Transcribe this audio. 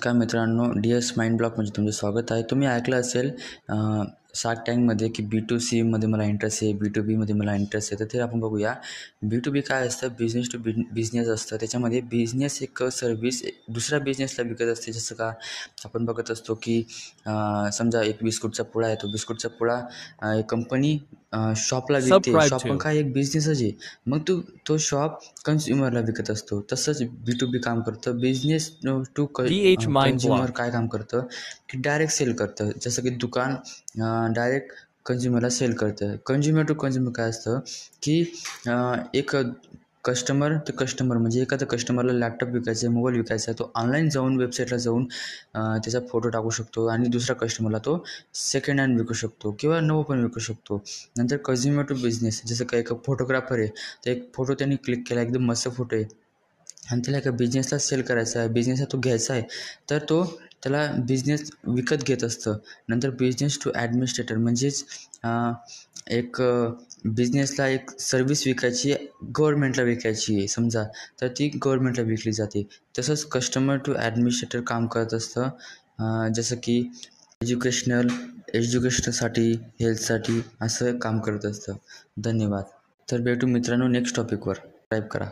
नमस्कार मित्रांनो, DS mind ब्लॉगमध्ये तुमचे स्वागत आहे. तुम्ही ऐकलं असेल शार्क टँकमध्ये की B2Cमध्ये मला इंटरेस्ट आहे, B2Bमध्ये मला इंटरेस्ट आहे. तर ते आपण बघूया. B2B काय असतं? बिझनेस टू बिझनेस असतं. त्याच्यामध्ये बिझनेस एक सर्व्हिस दुसऱ्या बिझनेसला विकत असते. जसं का आपण बघत असतो की समजा एक बिस्कुटचा पुडा आहे. तो बिस्कुटचा पुडा एक कंपनी शॉपला विकते. Subscribe शॉप पण to. काय एक बिझनेसच आहे. मग तो शॉप कन्झ्युमरला विकत असतो. तसंच B2B काम करतं. Business to DH Mind consumer Block. काय काम करतं की डायरेक्ट सेल करतं. जसं की दुकान डायरेक्ट कन्झ्युमरला सेल करतं. कंझ्युमर टू कंझ्युमर काय असतं की एक कस्टमर म्हणजे एखाद्या कस्टमरला लॅपटॉप विकायचा आहे, मोबाईल विकायचा आहे. तो ऑनलाईन जाऊन वेबसाईटला जाऊन त्याचा फोटो टाकू शकतो आणि दुसऱ्या कस्टमरला तो सेकंड हँड विकू शकतो किंवा नवं पण विकू शकतो. नंतर कंझ्युमर टू बिझनेस जसं काही एक फोटोग्राफर आहे, तर एक फोटो त्यांनी क्लिक केला, एकदम मस्त फोटो आहे आणि त्याला एका बिझनेसला सेल करायचा आहे, बिझनेसला तो घ्यायचा आहे, तर तो त्याला बिझनेस विकत घेत असतं. नंतर बिझनेस टू ॲडमिनिस्ट्रेटर म्हणजेच एक बिझनेसला एक सर्व्हिस विकायची आहे, गव्हर्नमेंटला विकायची आहे समजा, तर ती गव्हर्नमेंटला विकली जाते. तसंच कस्टमर टू ॲडमिनिस्ट्रेटर काम करत असतं. जसं की एज्युकेशनसाठी, हेल्थसाठी असं काम करत असतं. धन्यवाद. तर भेटू मित्रांनो नेक्स्ट टॉपिकवर. सबस्क्राईब करा.